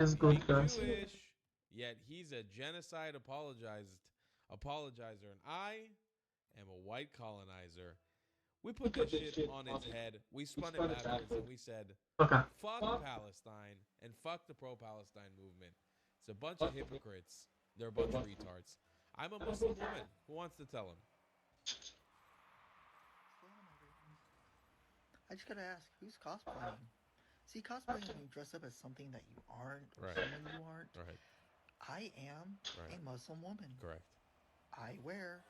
He's good, guys. Jewish, yet he's a genocide apologizer, and I am a white colonizer. We put this shit on its head. We spun it backwards and we said, Okay. fuck Palestine and fuck the pro-Palestine movement. It's a bunch of hypocrites. They're a bunch of retards. I'm a Muslim woman. Who wants to tell him? I just gotta ask, who's cosplaying? See, cosplaying when you dress up as something that you aren't, or Right. someone you aren't. Right. I am Right. a Muslim woman. Correct. I wear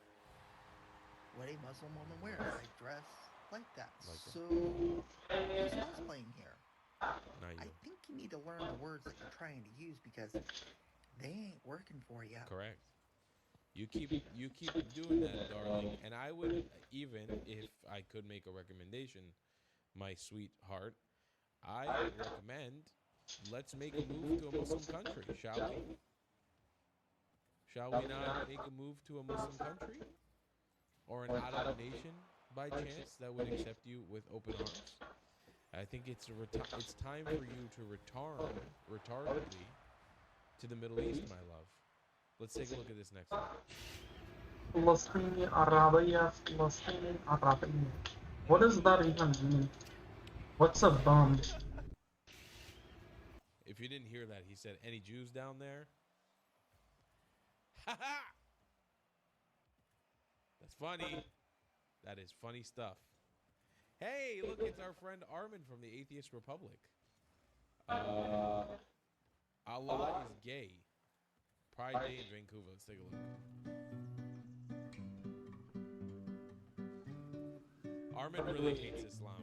what a Muslim woman wears. I dress like that. Like that. So, who's cosplaying here? Not I you. think you need to learn the words that you're trying to use because they ain't working for you. Correct. You keep doing that, darling. And I would, even if I could make a recommendation, my sweetheart, I would recommend let's make a move to a Muslim country, shall we? Shall we not make a move to a Muslim country? Or an Arab nation, by chance, that would accept you with open arms? I think it's time for you to return retardedly to the Middle East, my love. Let's take a look at this next one. Palestinian Arabia, Palestinian Arabia. What does that even mean? What's a bomb? If you didn't hear that, he said, any Jews down there? Ha ha! That's funny. That is funny stuff. Hey, look, it's our friend Armin from the Atheist Republic. Allah is gay. Pride Day in Vancouver. Let's take a look. Armin really hates Islam.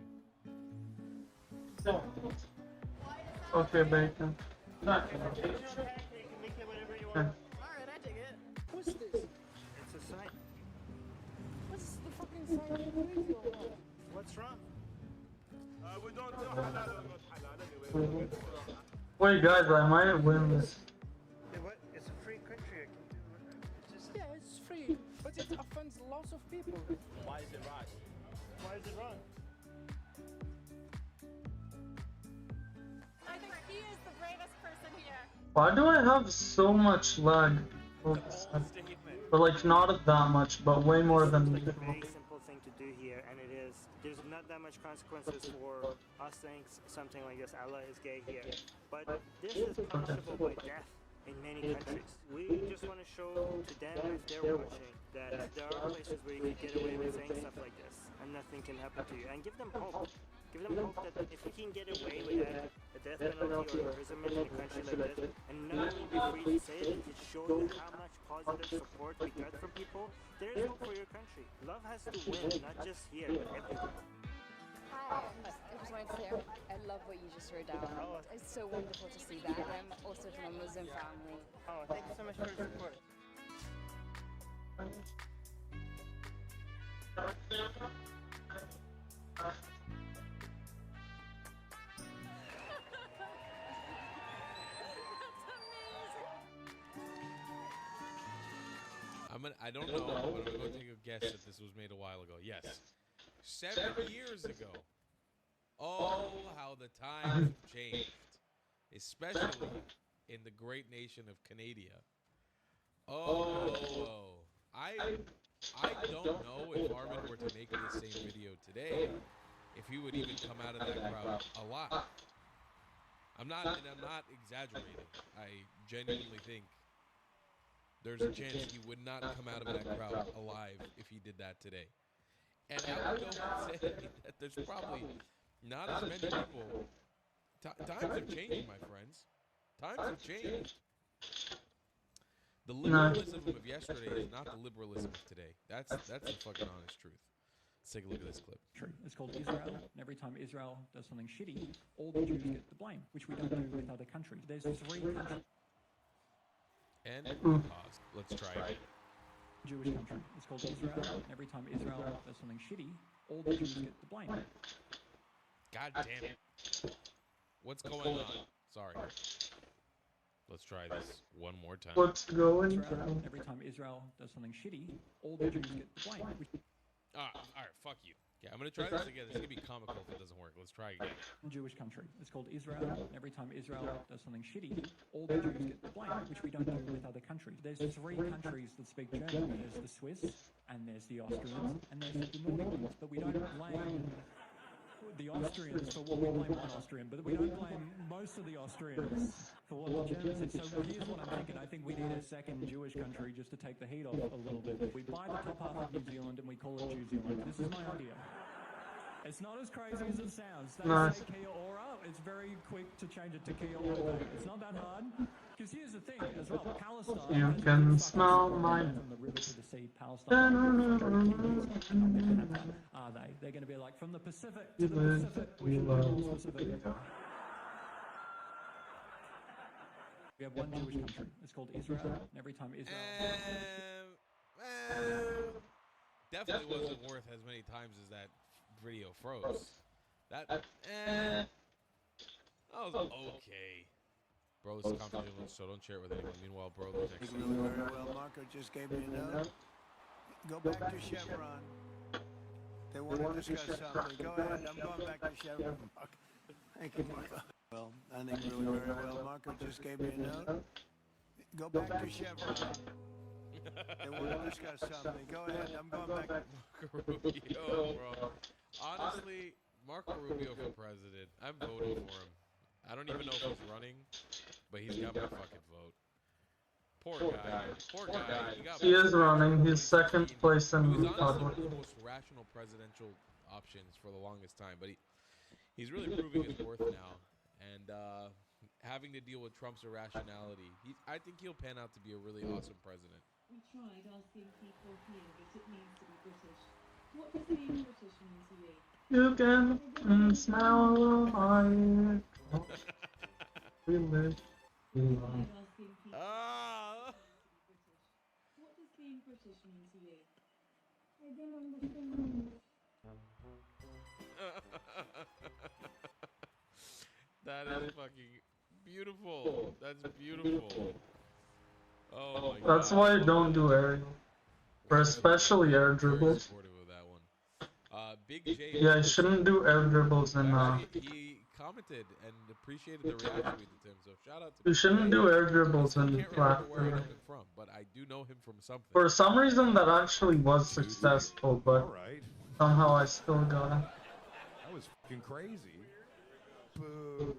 Okay, bacon. Alright, I dig it. What's this? It's a sign. What's the fucking sign of the radio on? What's wrong? We don't do halal or not halal anyway. Wait, guys, I might win this. Hey, what? It's a free country. It's just Yeah, it's free, but it offends lots of people. Why is it right? why is it wrong? I think he is the bravest person here. Why do I have so much lag? But like not that much, but way more than It's a usual. very simple thing to do here, and it is. There's not that much consequences for us saying something like this. Allah is gay here, but this is punishable by death in many countries. We just want to show to them, if they're watching, that there are places where you can get away with saying stuff like this, and nothing can happen to you, and give them hope. Give them hope that if we can get away with a death penalty or imprisonment in a country like this, and not only be free to say it, to show you how much positive support we get from people, there is hope for your country. Love has to win, not just here, but everywhere. Hi, I just wanted to say I love what you just wrote down. It's so wonderful to see that. I'm also from a Muslim family. Oh, thank you so much for your support. I don't know, but I'm going to take a guess that this was made a while ago. Yes. 7 years ago. Oh, how the times have changed. Especially in the great nation of Canada. Oh. I don't know if Armin were to make this same video today, if he would even come out of that crowd alive. I'm not exaggerating. I genuinely think there's a chance he would not come out of that crowd alive if he did that today. And I would go and say that there's probably not as many people. Times have changed, my friends. Times have changed. The liberalism of yesterday is not the liberalism of today. That's the fucking honest truth. Let's take a look at this clip. It's called Israel, and every time Israel does something shitty, all the Jews get the blame, which we don't do with other countries. There's 3 countries. And pause. Let's try it. Jewish country. It's called Israel, and every time Israel does something shitty, all the Jews get the blame. God damn it. What's going on? Sorry. Let's try this one more time. What's going Israel, on? every time Israel does something shitty, all the Jews get the blame. Alright, fuck you. Yeah, I'm gonna try this again. It's gonna be comical if it doesn't work. Let's try again. Jewish country. It's called Israel. And every time Israel does something shitty, all the Jews get the blame, which we don't do with other countries. There's three countries that speak German. There's the Swiss, and there's the Austrians, and there's the Norwegians. But we don't blame the Austrians for what we blame one Austrian, but we don't blame most of the Austrians for what the Germans did. So here's what I'm thinking. I think we need a second Jewish country just to take the heat off a little bit. We buy the top half of New Zealand and we call it New Zealand. This is my idea. It's not as crazy as it sounds. They Nice. say Kia ora. It's very quick to change it to Kia ora. It's not that hard. Because here's the thing as well. Palestine. You has can been smell fucking my- from the river to the sea. Palestine. Are they? They're going to be like from the Pacific to the Pacific. We should be Pacific. We have one Jewish country. It's called Israel. And every time Israel. Definitely wasn't worth as many times as that video froze. That was okay. Bro, this is confidential, so don't share it with anyone. Meanwhile, bro, the next Really very well. Marco just gave me a note. Go back to Chevron. They want to discuss something. Go ahead. I'm going back to Chevron. Thank you, Marco. Well, I think really very well. Marco just gave me a note. Go back to Chevron. They want to discuss something. Go ahead. I'm going back. Marco Rubio, bro. Honestly, Marco Rubio for president. I'm voting for him. I don't even know if he's running, but he's got my fucking vote. Poor guy. Poor guy. He is running. He's second place He in was honestly one Republic. of the most rational presidential options for the longest time, but he's really proving his worth now. And having to deal with Trump's irrationality, I think he'll pan out to be a really awesome president. We tried asking people here what it means to be British. What does being British mean to you? You can smell my. We live. We We love. tried asking people Ah! what does being British mean to you? I don't understand. That is fucking beautiful. That's beautiful. Oh my god. That's why I don't do aerial. Or especially air Very dribbles. supportive of that one. Big J. Yeah, I shouldn't do air dribbles in He commented and appreciated the reaction we did to him, so shout out to You Big shouldn't J. do air dribbles I in can't flat. remember where I know him from, but I do know him from something. For some reason that actually was successful, but Alright. somehow I still got it. That was fucking crazy. Boo.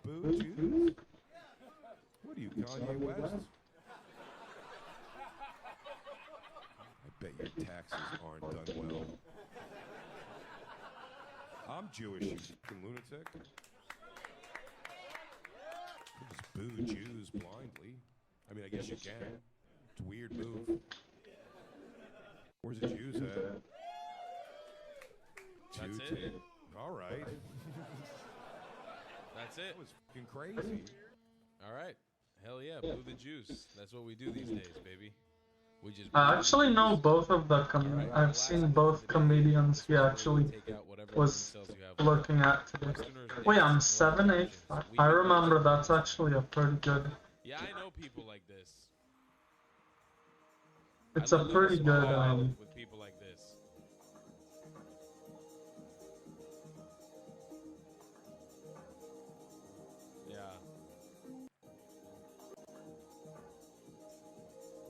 Boo Jews? What are you, Kanye West? I bet your taxes aren't done well. I'm Jewish, you fucking lunatic. You just boo Jews blindly. I mean, I guess you can. It's a weird move. Where's the Jews at? That's Two, it. All right. That's it. That was fucking crazy. All right. Hell yeah, boo the juice. That's what we do these days, baby. We just. I actually know both of the I've seen both comedians he actually was looking at today. Wait, I'm 7'8". I remember that's actually a pretty good. Yeah, I know people like this. It's a pretty good with people like this. Yeah.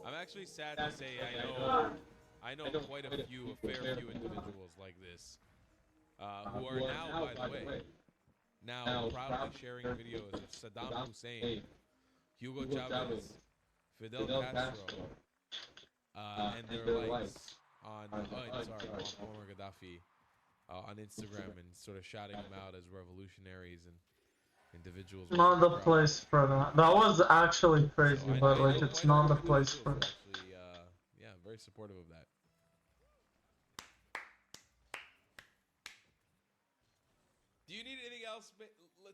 I'm actually sad to say I know quite a fair few individuals like this, who are now, by the way, now proudly sharing videos of Saddam Hussein, Hugo Chavez, Fidel Castro, and their likes on Muammar Gaddafi on Instagram and sort of shouting them out as revolutionaries and individuals. Not the place for that. That was actually crazy, So but I like know it's quite a not the few place individuals for who that. actually, yeah, very supportive of that. Do you need anything else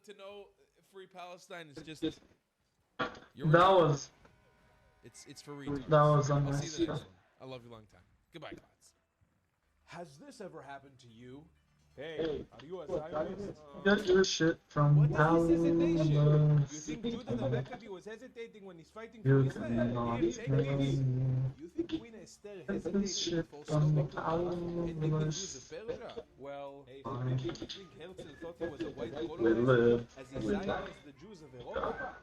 to know? Free Palestine is just. That was. It's for retards. That was I'll unnice. see you the next one. I love you long time. Goodbye, class. Has this ever happened to you? Hey, are you a Zionist? Get your shit from What is hesitation? You Palace. think Judah the Maccabee was hesitating when he's fighting You for Israel? cannot Here, take tell this. me. You think Queen Esther Get this hesitated shit before from stopping to ending the Jews Palace. of Persia? Well, hey, Fine. you think Herzl thought he was a white We colonizer live. as he Zionized the Jews of Europa?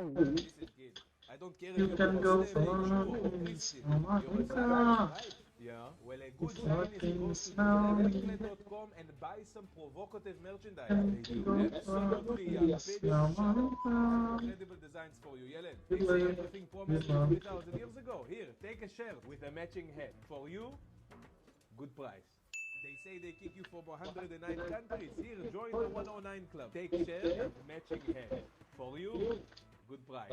Listen, kid, I don't care if You you're can go Muslim, for Jew, or me, Christian. smell You're a my Zionist, right? Yeah. Well, a good Zionist fucking goes to smell me. Outlet.com and buys some provocative merchandise. Can They you do go absolutely for me, smell my incredible designs for you, Yellen. They say everything promised you 3,000 years ago. Here, take a shirt with a matching hat. For you, good price. They say they kick you from 109 countries. Here, join the 109 club. Take shirt and matching hat. For you, good price.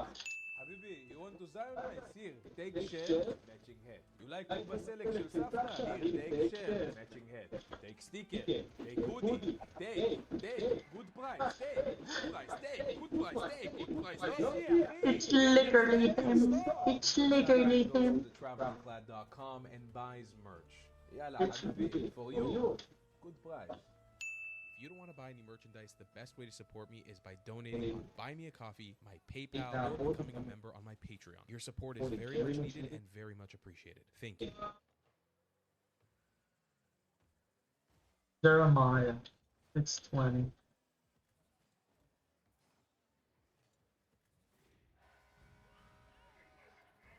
Habibi, you want to Zionize? Here, take shirt, matching hat. You like Kuba Select Shel Safra? Here, take shirt, matching hat. Take sticker, take hoodie, take, good price, take, good price, take, good price, take, good price, take. It's literally him. It's literally him. TheTravelingClad.com and buys merch. Yalla, Habibi, for you, good price. If you don't want to buy any merchandise, the best way to support me is by donating on Buy Me a Coffee, my PayPal, or becoming a member on my Patreon. Your support is very much needed and very much appreciated. Thank you. Jeremiah. It's 20.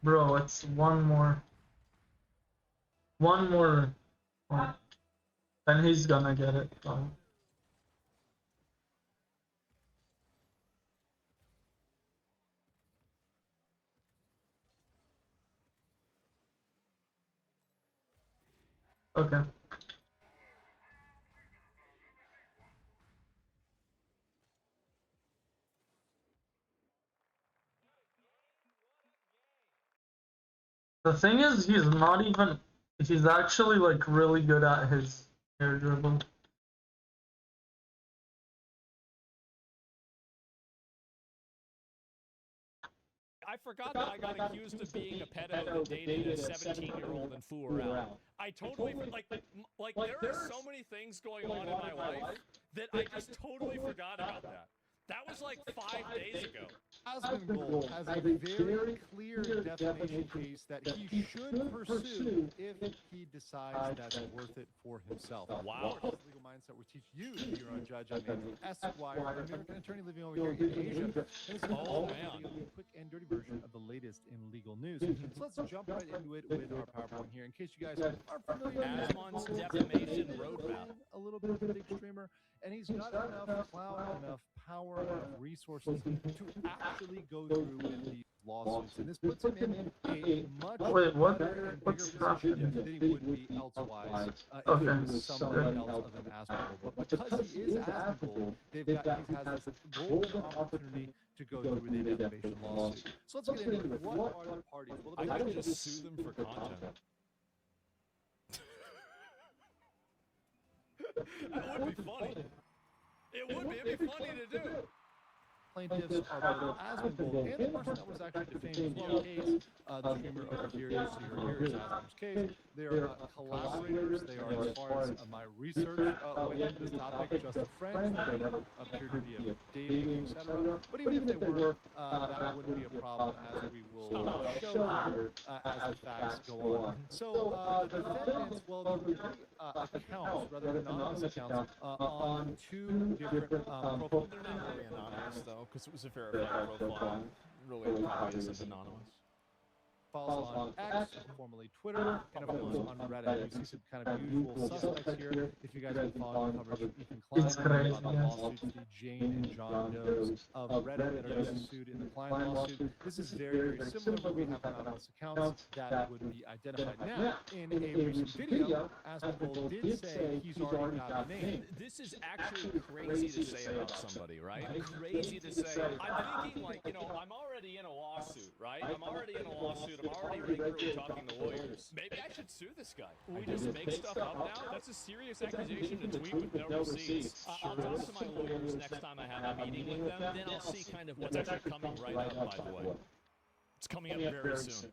Bro, it's one more. One more. Oh. And he's gonna get it. Oh. Okay. The thing is, he's not even. He's actually like really good at his air dribble. I forgot that I got accused of being a pedo that dated a 17-year-old and flew around. I totally, like there are so many things going on in my life that I just totally forgot about that. That was like 5 days ago. Asmongold has a very clear defamation case that he should pursue if he decides that's worth it for himself. Wow. Legal mindset will teach you to be your own judge. I'm Andrew Esquire, an American attorney living over here in Asia. And this is a quick and dirty version of the latest in legal news. So let's jump right into it with our PowerPoint here. In case you guys aren't familiar, Asmon's defamation roadmap. A little bit of a big streamer, and he's got enough clout, enough power, enough resources to actually go through with these lawsuits. And this puts him in a much better and bigger position than he would be elsewise if he was somebody else other than Asmongold. But because he is Asmongold, he has this golden opportunity to go through with a defamation lawsuit. So let's get into it. What are the parties? Well, I could just sue them for content. That would be funny. It would be. It'd be funny to do. Plaintiffs are both Asmongold and the person that was actually defamed as well. Case, the streamer over here, you see her here is Asmongold's case. They are collaborators. They are, as far as my research went into this topic, just friends. They appear to be a dating, etc. But even if they were, that wouldn't be a problem, as we will show here as the facts go on. So the defendants, well, there were accounts, rather anonymous accounts, on two different profiles. They're not really anonymous, though, because it was a verified profile. Really, probably isn't anonymous. Files on X, formerly Twitter, and of course on Reddit. You see some kind of usual suspects here. If you guys have been following the coverage of Ethan Klein, about the lawsuits, the Jane and John Does of Reddit that are being sued in the Klein lawsuit. This is very, very similar where we have anonymous accounts that would be identified. Now, in a recent video, Asmongold did say he's already got a name. This is actually crazy to say about somebody, right? Crazy to say. I'm thinking, like, you know, I'm already in a lawsuit, right? I'm already in a lawsuit. I'm already regularly talking to lawyers. Maybe I should sue this guy. Will we just make stuff up now? That's a serious accusation to tweet with no receipts. I'll talk to my lawyers next time I have a meeting with them. Then I'll see kind of what's actually coming right up, by the way. It's coming up very soon.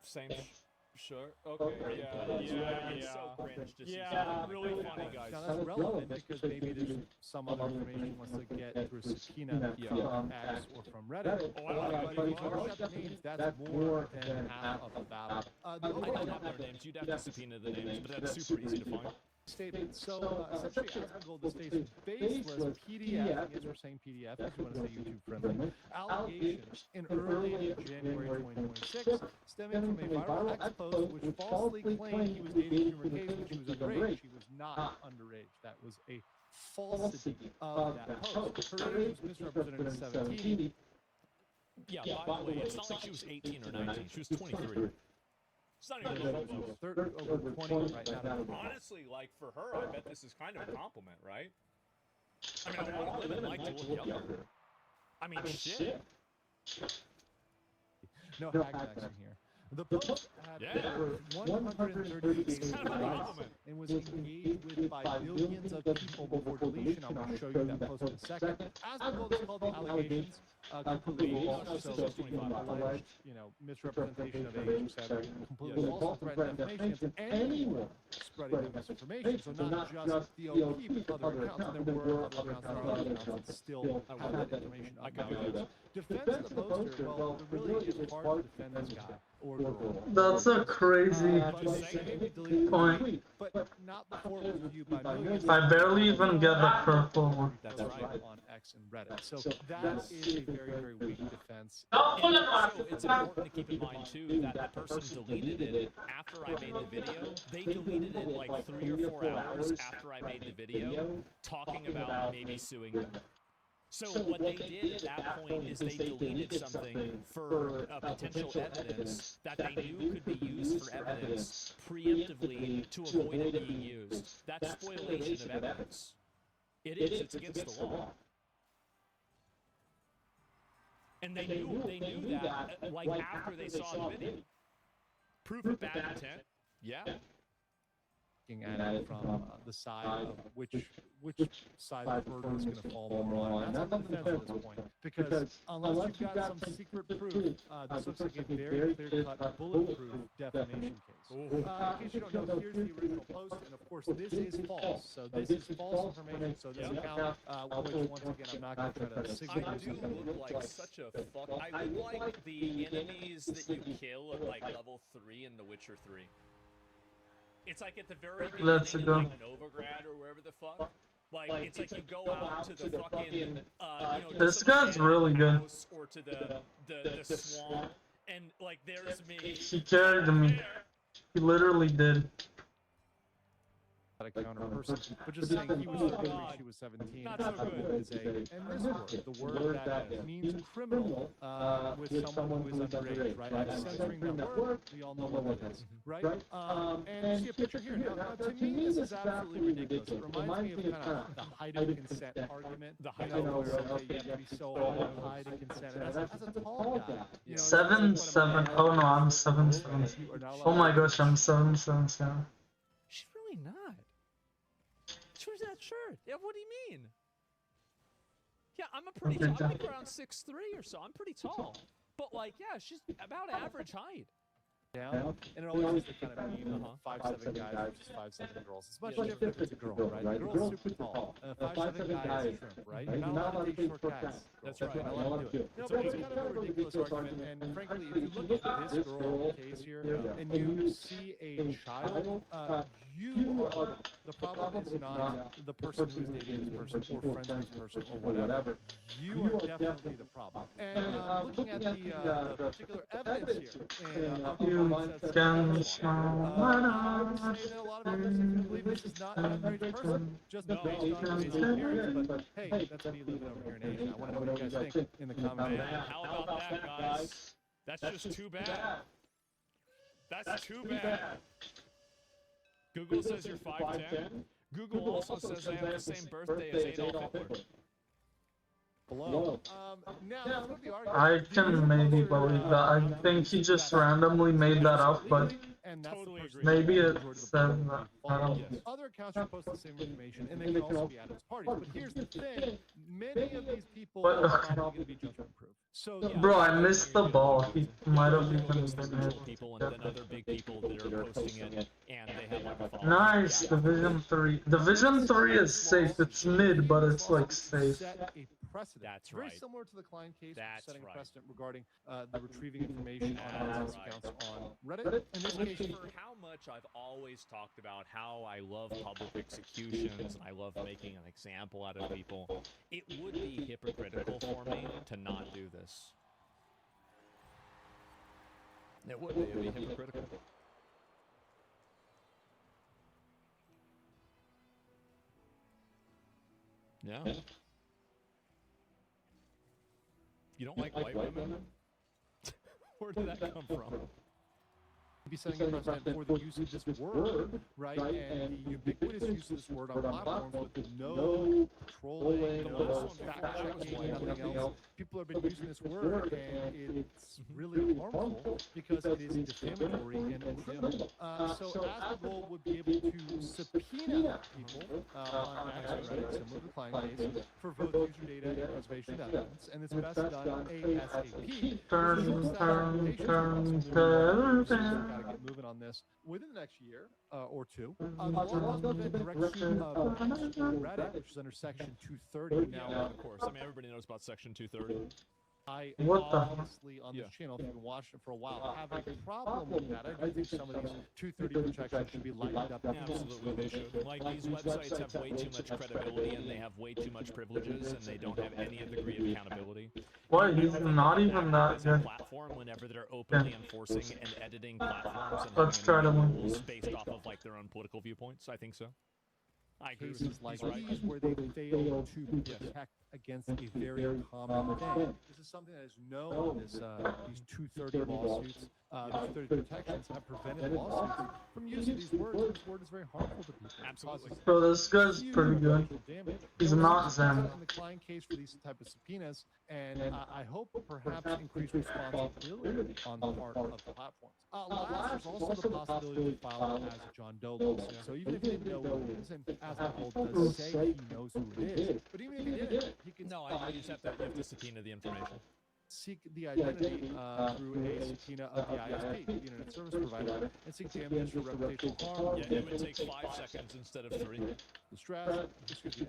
Same. Sure. Okay. Yeah. It's so cringe to see something really funny, guys. Now that's relevant because maybe there's some other information he wants to get through a subpoena from X or from Reddit. Oh, I like But if you don't shut the names, that's more than half of the battle. I don't have their names. You'd have to subpoena the names, but that's super easy to find. Statement. So essentially, Asmongold is facing baseless PDF. Yes, we're saying PDF because we want to stay YouTube friendly. Allegations in early January 2026, stemming from a viral X post which falsely claimed he was dating Schumer Case when she was underage. She was not underage. That was a falsity of that post. Her age was misrepresented as 17. Yeah, by the way, it's not like she was 18 or 19. She was 23. It's not even over 20 right now. Honestly, like for her, I bet this is kind of a compliment, right? I mean, I want to live in like to look younger. I mean, shit. No hashtags in here. The post had over 130 days and was engaged with by millions of people before deletion. I'm going to show you that post in a second. Asmongold has called the allegations completely false. So, alleged, misrepresentation of age, etc. Completely false, threatened defamation against anyone spreading that misinformation. So not just DOP, but other accounts. And there were other accounts, there are other accounts that still have that information about. Defense of the poster, well, it really is hard to defend this guy or girl. That's a crazy point. But not before it was viewed by millions. I barely even get the purple one. That's right, on X and Reddit. So that is a very, very weak defense. And also, it's important to keep in mind, too, that the person deleted it after I made the video. They deleted it like 3 or 4 hours after I made the video, talking about maybe suing them. So what they did at that point is they deleted something for potential evidence that they knew could be used for evidence preemptively to avoid it being used. That's spoliation of evidence. It is. It's against the law. And they knew that like after they saw the video. Proof of bad intent. Yeah. Looking at it from the side of which side the burden is going to fall more on. That's on the defense at this point. Because unless you've got some secret proof, this looks like a very clear-cut, bulletproof defamation case. In case you don't know, here's the original post, and of course this is false. So this is false information. So this account, which once again I'm not going to try to signal. I do look like such a fuck. I look like the enemies that you kill at like level 3 in The Witcher 3. It's like at the very beginning, Let's go. like Novigrad or wherever the fuck. Like it's like you go out to the fucking, This guy's really good. or to the swamp, and like there's me. He carried me. He literally did. A counter person, but just saying he was 13, she was 17. Not so good. Is and this word, the word that means criminal with someone who is underage, right? I'm censoring that word. We all know what that is, right? And you see a picture here. Now, to me, this is absolutely ridiculous. It reminds me of kind of the height of consent argument. The height of where you have to be so high to consent. And as a tall guy, 7'7". Oh no, I'm 7'7". Oh my gosh, I'm 7'7". She's really not. Where's that shirt? Yeah, what do you mean? Yeah, I'm I'm like around 6'3" or so. I'm pretty tall. But like, yeah, she's about average height. Down, and it always is the kind of meme, 5'7" guys versus 5'7" girls. It's much different if it's a girl, right? The girl's super tall. 5'7" guy is a shrimp, right? You're not allowed to date short guys. That's right. You're not allowed to do it. No, but it's kind of a ridiculous argument, and frankly, if you look at this girl case here, and you see a child, you are the problem is not the person who's dating this person or friends with this person or whatever. You are definitely the problem. And looking at the particular evidence here, and Can smile. a lot of this, I believe this is not an underage person, just based on his appearance, but hey, that's me living over here in Asia. I want to know what you guys think in the comments. Man, how about that, guys? That's just too bad. That's too bad. Google says you're 5'10". Google also says I have the same birthday as Adolf Hitler. Below. Now, I can maybe believe that. I think he just randomly made that up, but maybe it says that. I don't know. Other accounts will post the same information, and they can also be added as parties. But here's the thing: many of these people are probably going to be judgment-proof. So Bro, I missed the ball. He might have even been little able people to and get then other big people that are posting it, and they have like a following. Nice, Division 3. Division 3 is safe. It's mid, but it's like safe. Set a precedent. That's Very right. similar to the Klein case, That's setting a right. precedent regarding the retrieving information on That's nonsense right. accounts on Reddit. In this case, For how much I've always talked about how I love public executions and I love making an example out of people, it would be hypocritical for me to not do this. It would be. It would be hypocritical. Yeah. You don't like white women? Where did that come from? be setting a precedent for the use of this word, right? And the ubiquitous use of this word on platforms with no trolling, no fact-checking, nothing else. People have been using this word, and it's really harmful because it is defamatory and criminal. So Asmongold would be able to subpoena people on Max and Reddit, similar to the Klein case, for both user data and preservation of evidence, and it's best done ASAP. Gotta get moving on this within the next year or two. The law does prevent direct shoot of Reddit, which is under Section 230 now. Of course. I mean, everybody knows about Section 230. I What the- obviously on this channel, if you've been watching it for a while, have a problem with that. I do think some of these 230 protections should be lightened up. Absolutely, they should. Like, these websites have way too much credibility, and they have way too much privileges, and they don't have any degree of accountability. What? He's not even that As a good. platform, whenever they're openly enforcing and editing platforms and Let's having try to win. rules based off of like their own political viewpoints, I think so. I agree with Cases you. like He's right. these where they fail to protect against a very common thing. This is something that is known. These 230 lawsuits, 230 protections have prevented lawsuits from using these words. This word is very harmful to people. Absolutely. Bro, this guy's pretty good. He's not Zen. In the Klein case for these type of subpoenas, and I hope perhaps increased responsibility on the part of the platforms. Last, there's also the possibility to file it as a John Doe lawsuit. So even if he didn't know who it is, and Asmongold does say he knows who it is, but even if he didn't, he can No, I just have to subpoena the information. seek the identity through a subpoena of the ISP, the Internet Service Provider, and seek damages for reputational harm. Yeah, it would take 5 seconds instead of 3. Distress,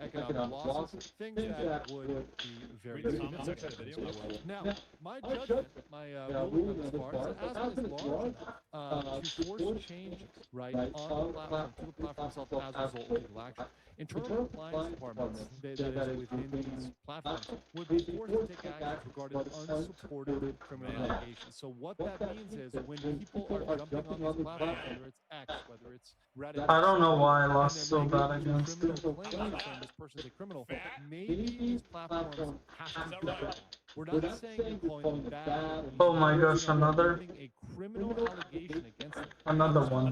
economic losses, things that would be very Comment section of the video. Now, my judgment, my ruling on this part is that Aspen is large enough to force changes, right, on the platform, to the platform itself as a result of legal action. Internal compliance departments that is within these platforms would be forced to take actions regarding unsupported criminal allegations. So what that means is when people are jumping on these platforms, whether it's X, whether it's Reddit, I don't know why I lost and so they're bad making against criminal him. claims saying this person's a criminal, maybe these platforms have to do that. We're not saying you're calling them bad. Oh my gosh, another A criminal allegation against them. another one.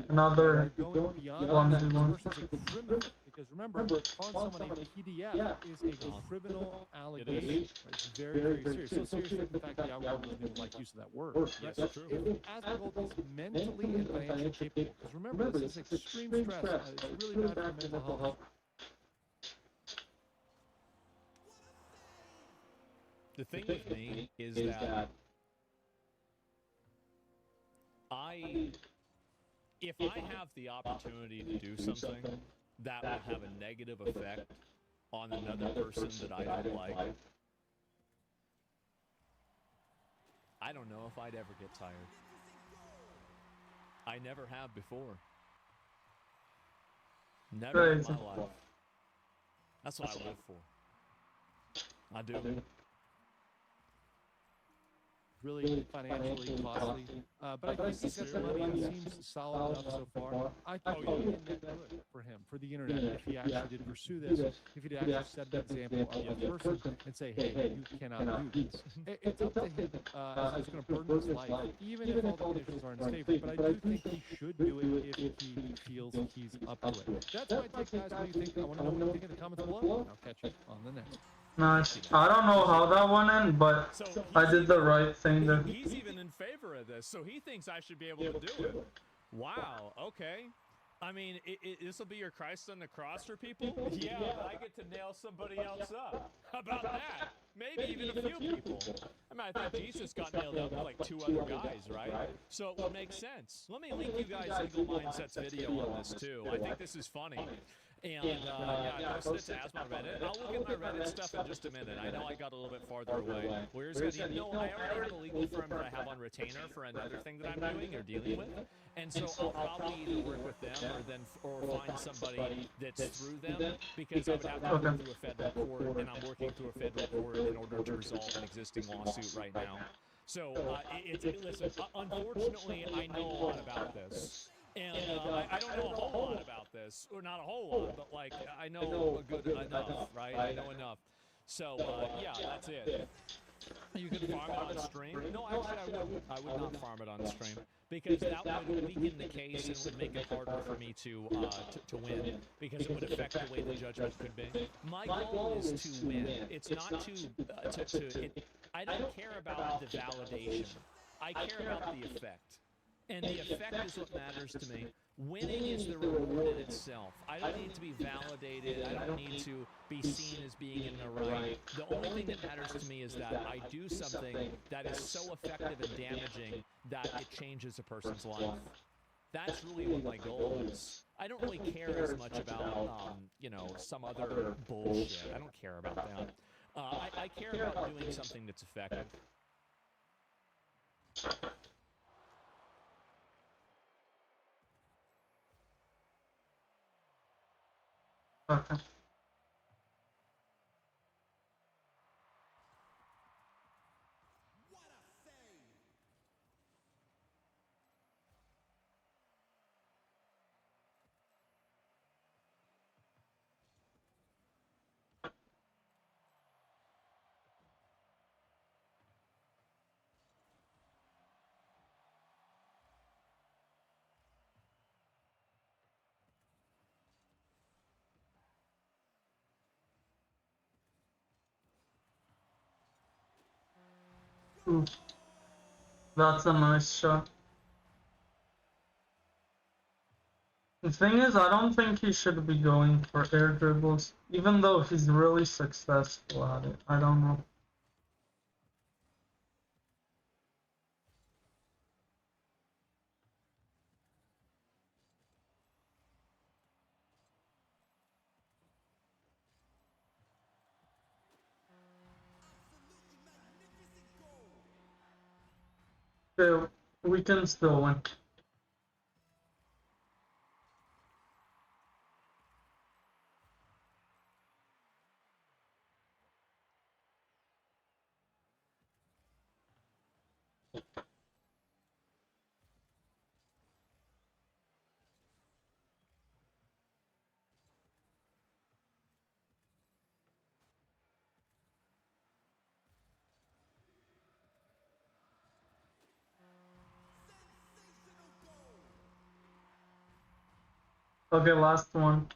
Another Going beyond one that, to this one. person's a criminal. Because remember, calling someone a PDF is a criminal allegation. It's very serious. So serious that the fact the algorithm doesn't even like use of that word. Yes, Right? true. If Asmongold is mentally and financially capable, because remember, this is extreme stress. It's really bad for mental health. The thing with me is that if I have the opportunity to do something that will have a negative effect on another person that I don't like, I don't know if I'd ever get tired. I never have before. Never in Crazy. my life. That's what I live for. I do. Really financially costly, but I think he's got the money and seems solid enough so far. I think it would be net good for him, for the internet, if he actually did pursue this, if he'd actually set an example of a person and say, hey, you cannot do this. It's up to him. It's going to burden his life, even if all the conditions are unstable, but I do think he should do it if he feels he's up to it. That's my take, guys. What do you think? I want to know what you think in the comments below, and I'll catch you on the next. Nice. I don't know how that went in, but I did the right thing there. He's even in favor of this, so he thinks I should be able to do it. Wow, okay. I mean, this will be your Christ on the cross for people? Yeah, but I get to nail somebody else up. How about that? Maybe even a few people. I mean, I think Jesus got nailed up with like 2 other guys, right? So it would make sense. Let me link you guys Legal Mindsets video on this too. I think this is funny. And yeah, I posted it to Asma on Reddit. I'll look at my Reddit stuff in just a minute. I know I got a little bit farther away. Where's good? No, I already have a legal firm that I have on retainer for another thing that I'm doing or dealing with. And so I'll probably either work with them or find somebody that's through them, because I would have to go through a federal court, and I'm working through a federal court in order to resolve an existing lawsuit right now. So listen, unfortunately, I know a lot about this. And I don't know a whole lot about this, or not a whole lot, but like I know a good enough, right? I know enough. So yeah, that's it. You could farm it on stream. No, actually, I would not farm it on stream, because that would weaken the case and it would make it harder for me to win, because it would affect the way the judgment could be. My goal is to win. It's not I don't care about the validation. I care about the effect. And the effect is what matters to me. Winning is the reward in itself. I don't need to be validated. I don't need to be seen as being in the right. The only thing that matters to me is that I do something that is so effective and damaging that it changes a person's life. That's really what my goal is. I don't really care as much about, some other bullshit. I don't care about that. I care about doing something that's effective. Okay. Ooh. That's a nice shot. The thing is, I don't think he should be going for air dribbles, even though he's really successful at it. I don't know. Okay, we can still win. Okay, last one.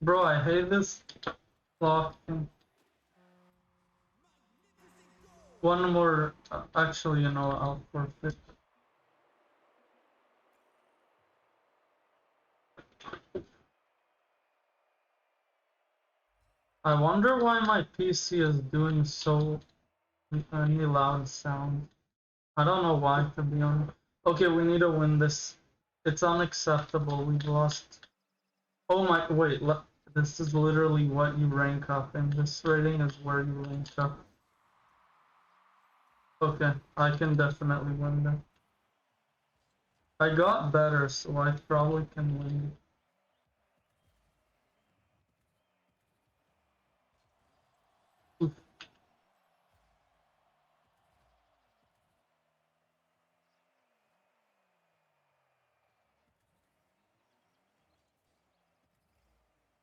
Bro, I hate this clock thing. One more, actually, I'll forfeit. I wonder why my PC is doing so any loud sound. I don't know why, to be honest. Okay, we need to win this. It's unacceptable. We've lost. Oh my, wait, this is literally what you rank up in. This rating is where you rank up. Okay, I can definitely win that. I got better, so I probably can win. Oof.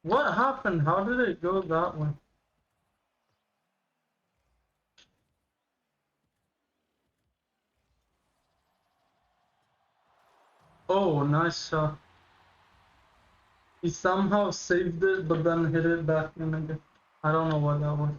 What happened? How did it go that way? Oh, nice shot. He somehow saved it, but then hit it back in again. I don't know what that was.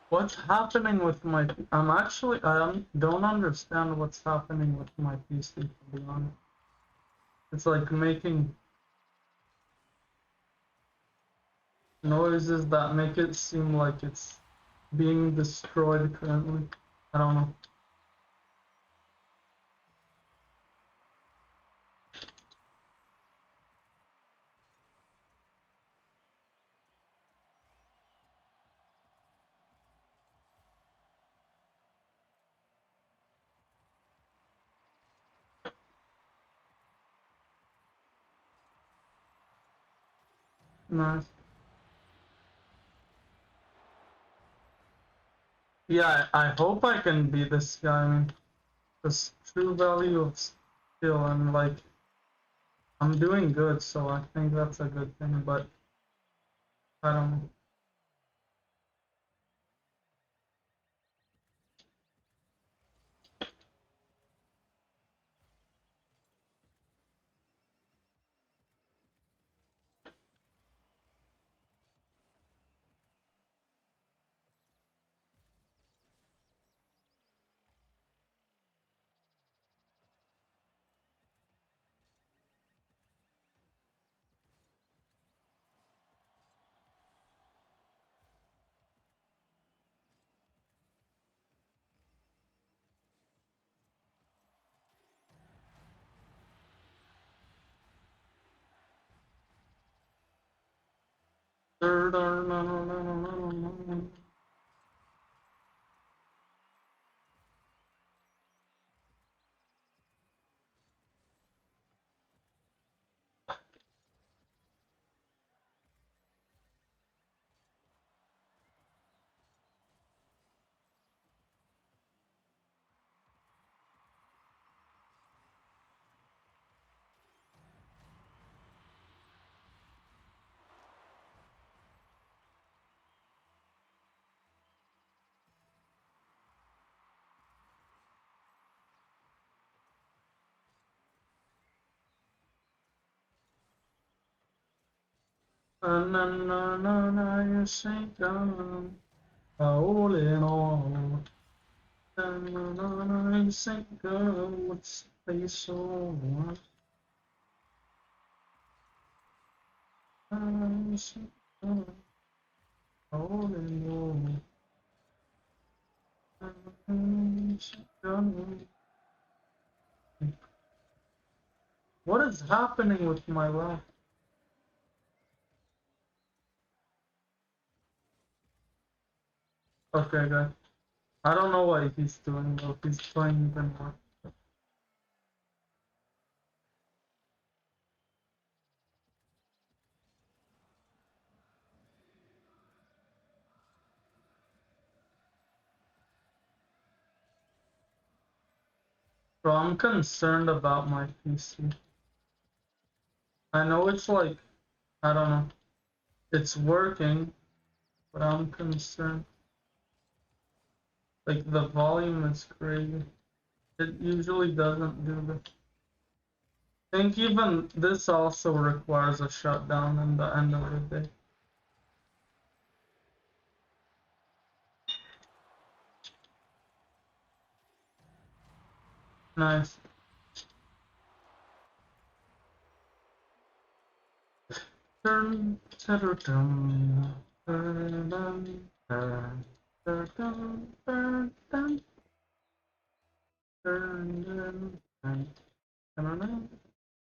What's happening with my... I don't understand what's happening with my PC, to be honest. It's like making noises that make it seem like it's being destroyed currently. I don't know. Nice. Yeah, I hope I can be this guy. I mean, this true value of skill, and like, I'm doing good, so I think that's a good thing, but I don't know. Na na na na, you sink down, all in all. Na na na na, you sink down, what's the place so warm? You sink down, all in all. You sink down. What is happening with my life? Okay, guys. I don't know what he's doing though. He's playing even more. Bro, I'm concerned about my PC. I know it's like, I don't know. It's working, but I'm concerned. Like, the volume is crazy. It usually doesn't do this. I think even this also requires a shutdown in the end of the day. Nice. Dun, ta-da-dum, da-dum, dun, da-dum, dun, dun, dun, dun, dun, da-da-dum,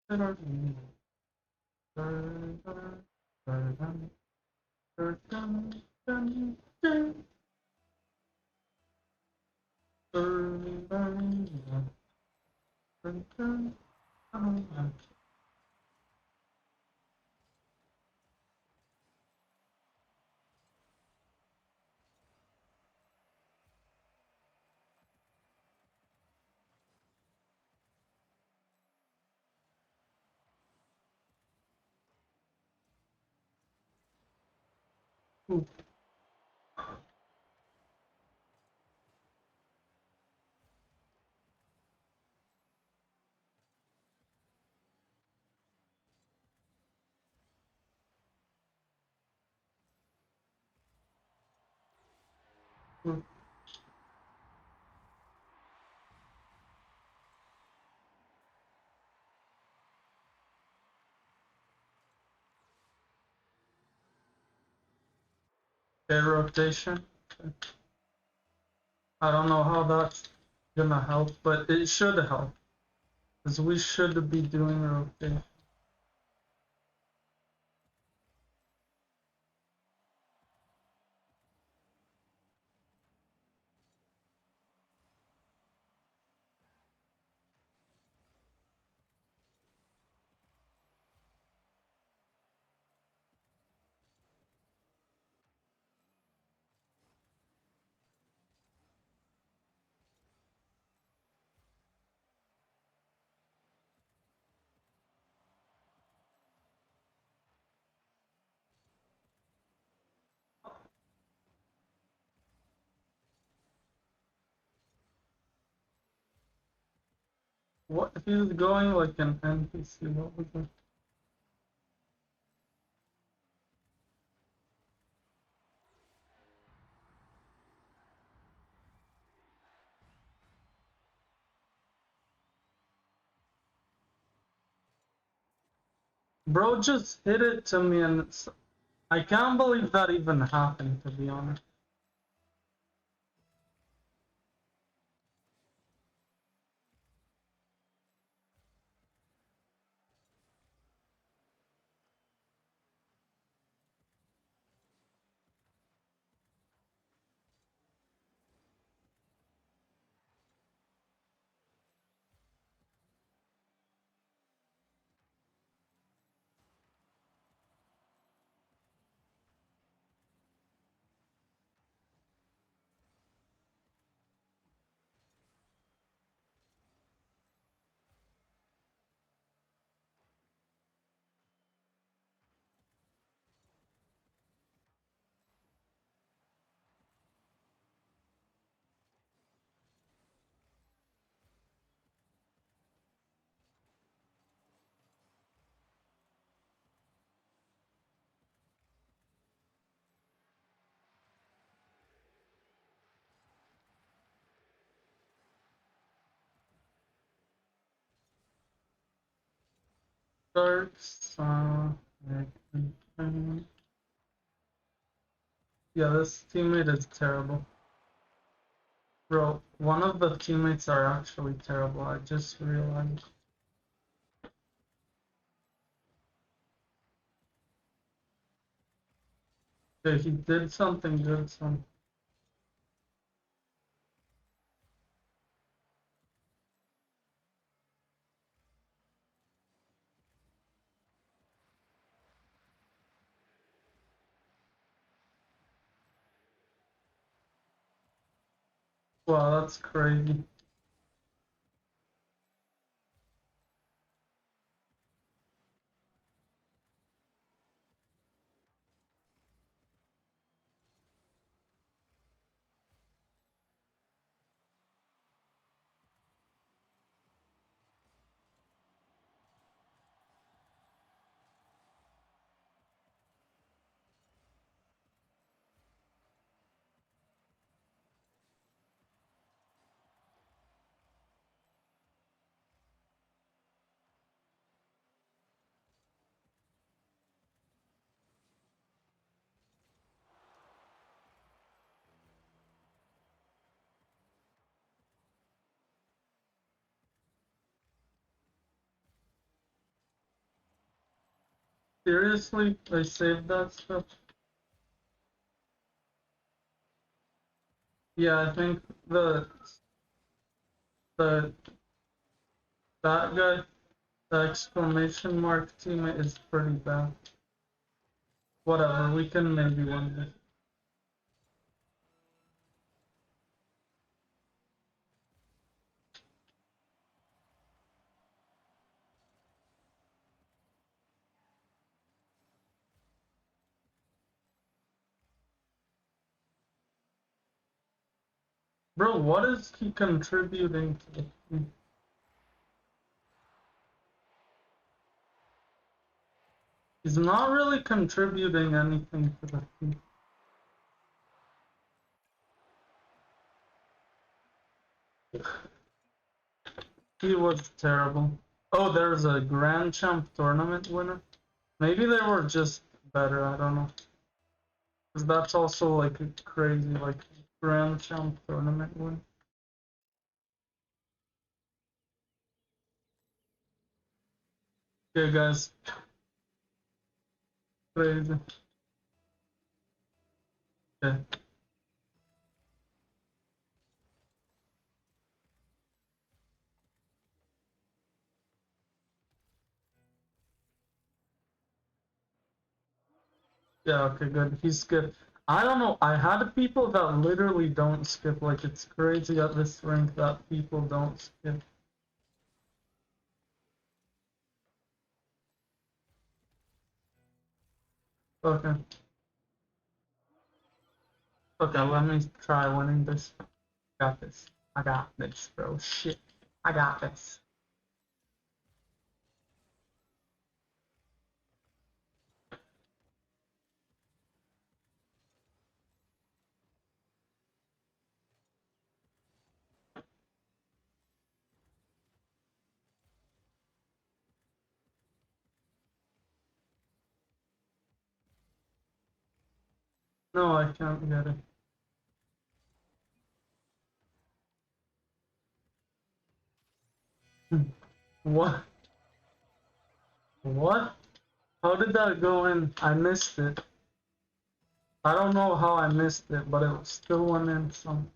da-da-dum, dun, dun, da-da-dum, da-dum, dun, dun, dun, dun, dun, dun, dun, dun. Ooh. Ooh. Okay, rotation. I don't know how that's gonna help, but it should help. Because we should be doing rotation. What if he was going like an NPC? What was it? Bro just hit it to me and I can't believe that even happened, to be honest. Starts, yeah, this teammate is terrible. Bro, one of the teammates are actually terrible, I just realized. Okay, he did something good, so... Wow, that's crazy. Seriously? They saved that stuff? Yeah, I think that guy, the exclamation mark teammate is pretty bad. Whatever, we can maybe win this. Bro, what is he contributing to the team? He's not really contributing anything to the team. He was terrible. Oh, there's a Grand Champ tournament winner? Maybe they were just better, I don't know. Because that's also like a crazy, like, Grand Champ tournament win. Okay, guys. Crazy. Okay. Yeah, okay, good. He skipped. I don't know, I had people that literally don't skip. Like, it's crazy at this rank that people don't skip. Okay. Okay, let me try winning this. Got this. I got this, bro. Shit. I got this. No, I can't get it. What? What? How did that go in? I missed it. I don't know how I missed it, but it still went in some.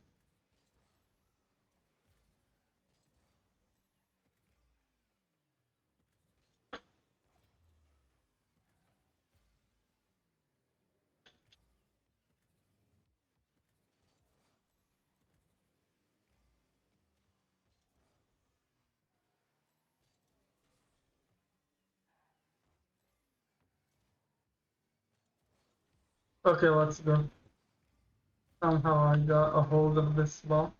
Okay, let's go. Somehow I got a hold of this ball.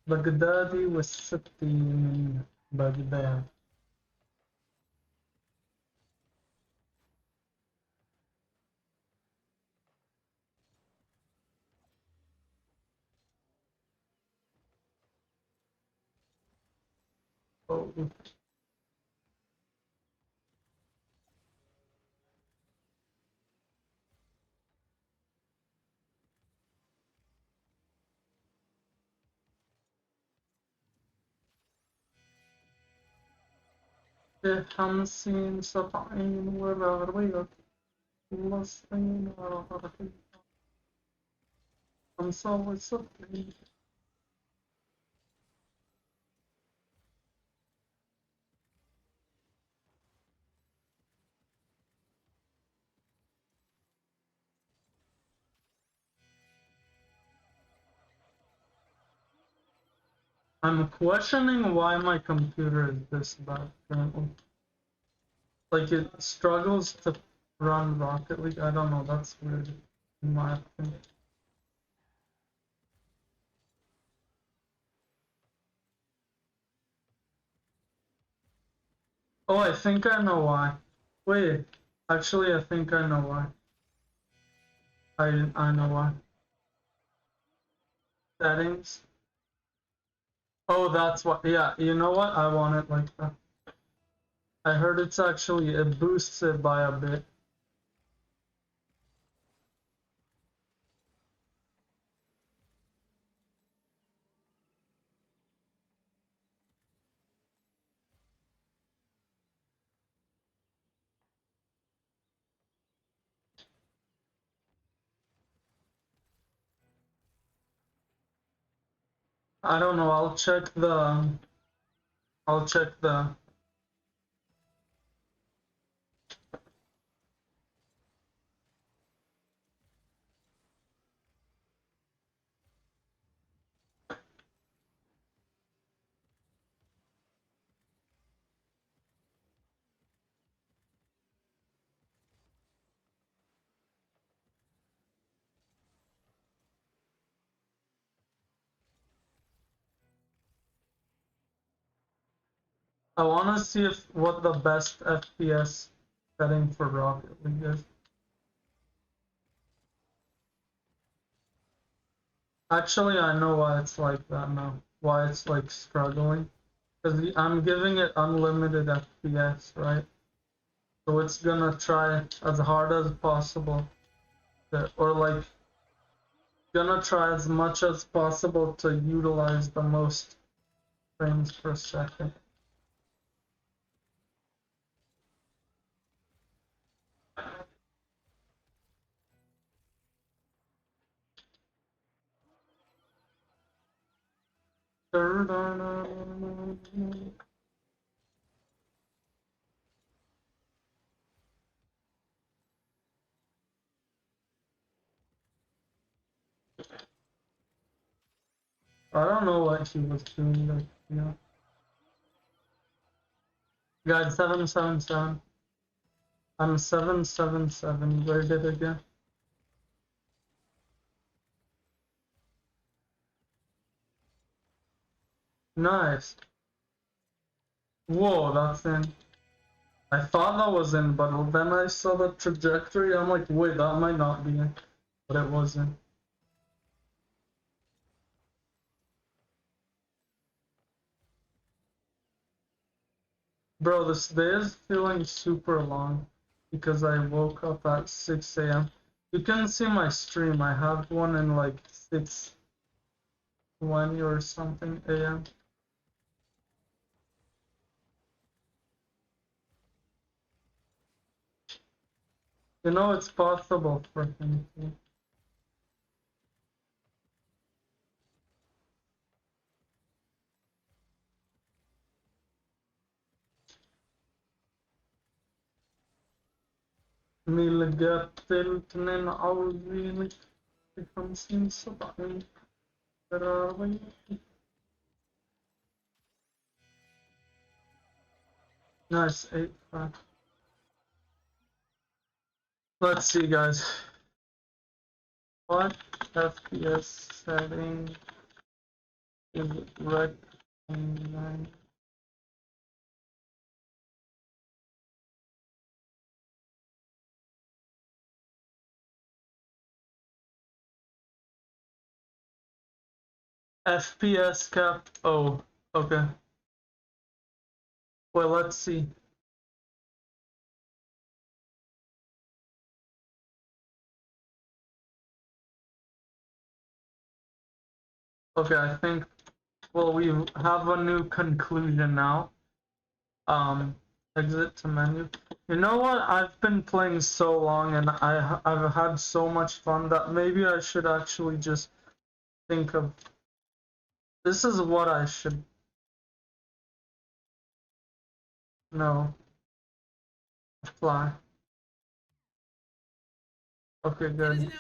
Baghdadi was sitting in Baghdad. Oh. خمسين سبعين والعربية فلسطين العربية 75. I'm questioning why my computer is this bad currently. Like, it struggles to run Rocket League. I don't know, that's weird in my opinion. Oh, I think I know why. Wait, actually I think I know why. I know why. Settings. Oh, that's what, yeah, you know what? I want it like that. I heard it's actually, it boosts it by a bit. I don't know. I'll check the. I want to see what the best FPS setting for Rocket League is. Actually, I know why it's like that now. Why it's like struggling. Because I'm giving it unlimited FPS, right? So it's gonna try as hard as possible. Or like, gonna try as much as possible to utilize the most frames per second. I don't know what he was doing there, you know. Guys, 777. I'm 777. Where did it go? Nice. Whoa, that's in. I thought that was in, but then I saw the trajectory. I'm like, wait, that might not be in. But it wasn't. Bro, this day is feeling super long because I woke up at 6 a.m. You can see my stream. I have one in like 6:20 or something a.m. You know, it's possible for him to. قتلت من عوزي ب50 70 فراغي. Nice, 8-5. Let's see, guys. What FPS setting is recommended? FPS cap. Oh, okay. Well, let's see. Okay, I think, well, we have a new conclusion now. Exit to menu. You know what? I've been playing so long and I've had so much fun that maybe I should actually just think of. This is what I should. No. Fly. Okay, good. It is now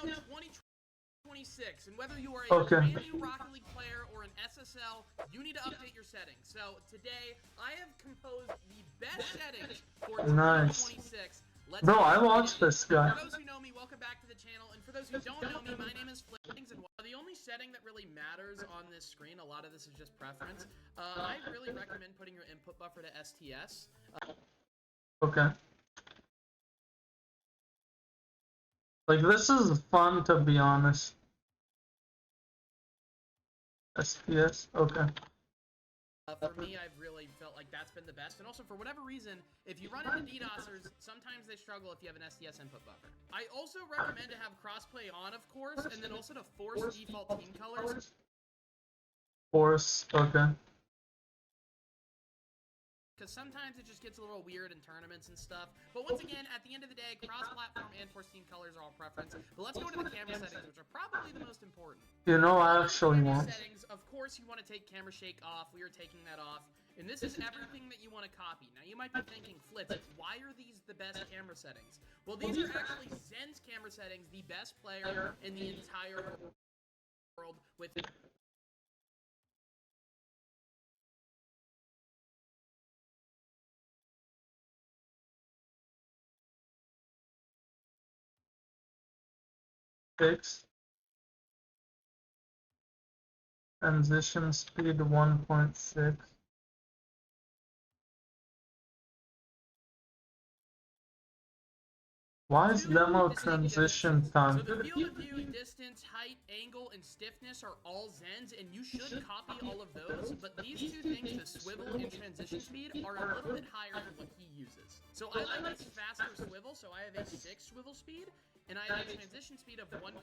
2026, and whether you are a Okay. brand new Rocket League player or an SSL, you need to update your settings. So today, I have composed the best settings for Nice. 2026. Bro, I watched this guy. For those who know me, welcome back to the channel, and for those who don't know me, my name is Flippings, and the only setting that really matters on this screen, a lot of this is just preference, I really recommend putting your input buffer to STS. Okay. Like, this is fun, to be honest. SPS, okay. For me, I've really felt like that's been the best, and also for whatever reason, if you run into DDoSers, sometimes they struggle if you have an STS input buffer. I also recommend to have crossplay on, of course, and then also to force default team colors. Force, okay. because sometimes it just gets a little weird in tournaments and stuff. But once again, at the end of the day, cross-platform and force team colors are all preference. But let's go to the camera settings, which are probably the most important. You know, I actually want. Settings, of course, you want to take camera shake off. We are taking that off. And this is everything that you want to copy. Now, you might be thinking, Flitz, why are these the best camera settings? Well, these are actually Zen's camera settings, the best player in the entire world with... Fixed. Transition speed 1.6. Why is demo transition time? So the field of view, distance, height, angle, and stiffness are all Zen's, and you should copy all of those, but these two things, the swivel and transition speed, are a little bit higher than what he uses. So I like this faster swivel, so I have a 6 swivel speed, and I have a transition speed of 1.6,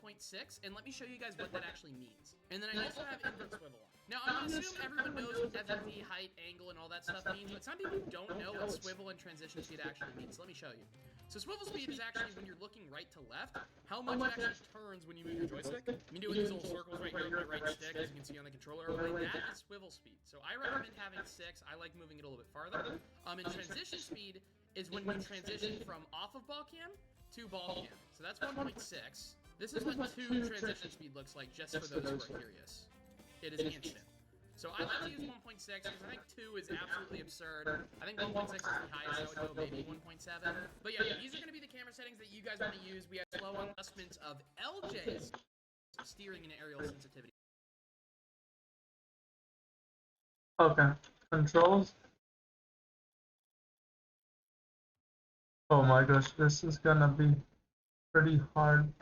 and let me show you guys what that actually means. And then I also have invert swivel on. Now, I'm gonna assume everyone knows what FMV, height, angle, and all that stuff means, but some people don't know what swivel and transition speed actually means, so let me show you. So swivel speed is actually when you're looking right to left, how much it actually turns when you move your joystick. You do these little circles right here on my right stick, as you can see on the controller overlay, that is swivel speed. So I recommend having 6, I like moving it a little bit farther. And transition speed is when you transition from off of ball cam to ball cam. So that's 1.6. This is what 2 transition speed looks like, just for those who are curious. It is instant. So I like to use 1.6 because I think 2 is absolutely absurd. I think 1.6 is the highest, I would go maybe 1.7. But yeah, these are going to be the camera settings that you guys want to use. We have slow adjustments of LJ's steering and aerial sensitivity. Okay, controls. Oh my gosh, this is gonna be pretty hard.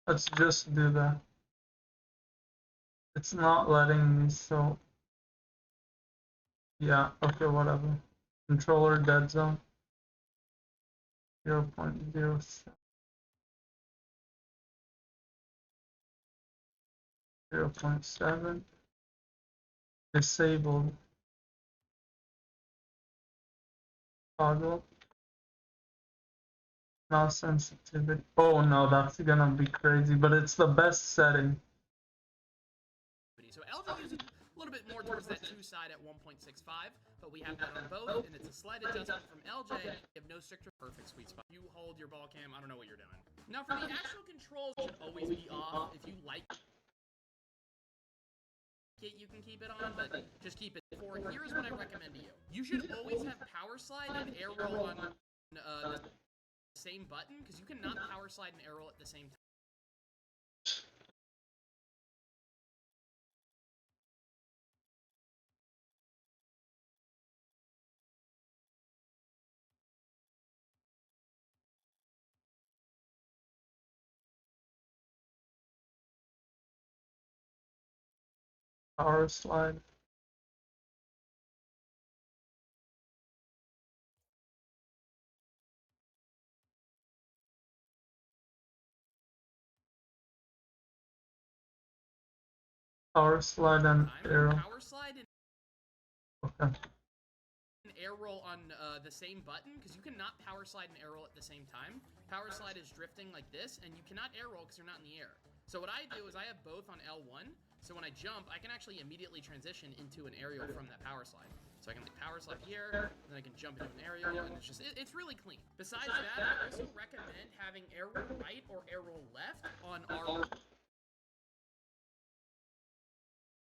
Let's just do that. It's not letting me, so yeah, okay, whatever. Controller dead zone 0.07. 0.7. Disabled. Toggle. Mouse sensitivity. Oh no, that's gonna be crazy, but it's the best setting. So LJ uses a little bit more towards that 2 side at 1.65, but we have that on both, and it's a slight adjustment from LJ. You have no stricter perfect sweet spot. You hold your ball cam, I don't know what you're doing. Now for the actual controls, it should always be off. If you like it, you can keep it on, but just keep it. For here's what I recommend to you. You should always have power slide and air roll on the same button, because you cannot power slide and air roll at the same time. Power slide. Power slide and arrow. Power slide and Okay. air roll on the same button, because you cannot power slide and air roll at the same time. Power slide is drifting like this, and you cannot air roll because you're not in the air. So what I do is I have both on L1, so when I jump, I can actually immediately transition into an aerial from that power slide. So I can power slide here, then I can jump into an aerial, and it's just, it's really clean. Besides that, I also recommend having air roll right or air roll left on our...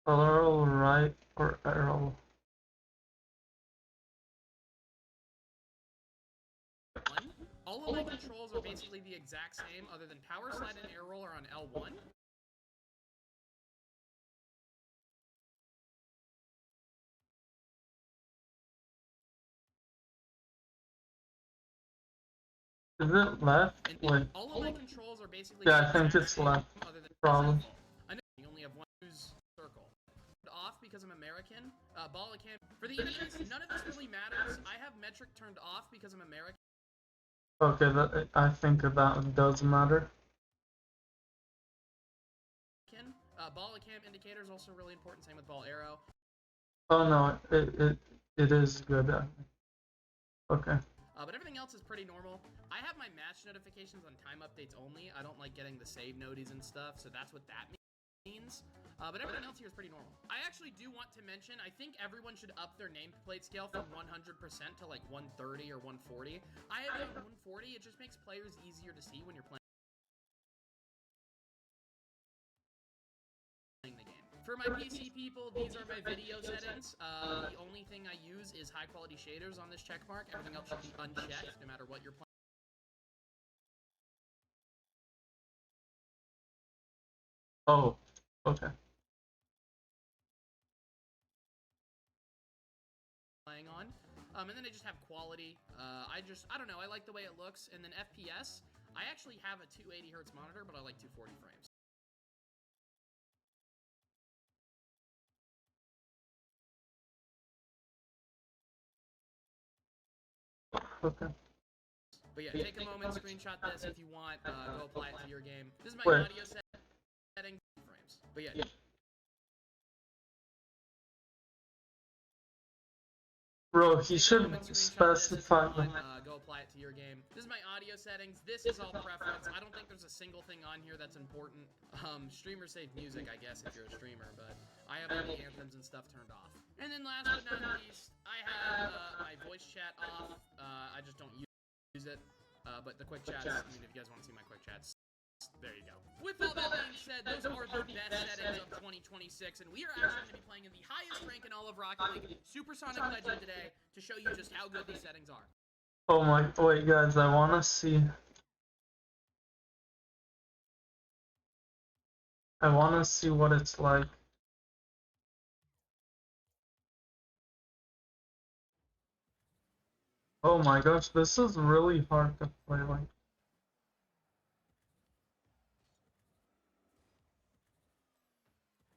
Arrow right or arrow. All of my controls are basically the exact same, other than power slide and air roll are on L1. Is it left? Wait. All of my controls are basically Yeah, I the think exact it's same, left. other than Probably. I know you only have one use circle. Off because I'm American. Ball cam for the enemies. None of this really matters. I have metric turned off because I'm American. Okay, I think that does matter. Ball cam indicator is also really important. Same with ball arrow. Oh no, it is good. Okay. But everything else is pretty normal. I have my match notifications on time updates only. I don't like getting the save noties and stuff, so that's what that means. But everything else here is pretty normal. I actually do want to mention, I think everyone should up their nameplate scale from 100% to like 130 or 140. I have it on 140. It just makes players easier to see when you're playing the game. For my PC people, these are my video settings. The only thing I use is high quality shaders on this check mark. Everything else should be unchecked no matter what you're playing. Oh, okay. Playing on. And then I just have quality. I don't know, I like the way it looks. And then FPS, I actually have a 280 hertz monitor, but I like 240 frames. Okay. But yeah, take a moment, screenshot this if you want, go apply it to your game. This is my Wait. audio setting frames. But yeah. Bro, he should specify. Go apply it to your game. This is my audio settings. This is all preference. I don't think there's a single thing on here that's important. Streamers save music, I guess, if you're a streamer, but I have all the anthems and stuff turned off. And then last but not least, I have my voice chat off. I just don't use it. But the quick chats, I mean, if you guys want to see my quick chats, there you go. With all that being said, those are the best settings of 2026, and we are actually going to be playing in the highest rank in all of Rocket League, Supersonic Legend today, to show you just how good these settings are. Oh my, wait guys, I wanna see. I wanna see what it's like. Oh my gosh, this is really hard to play like.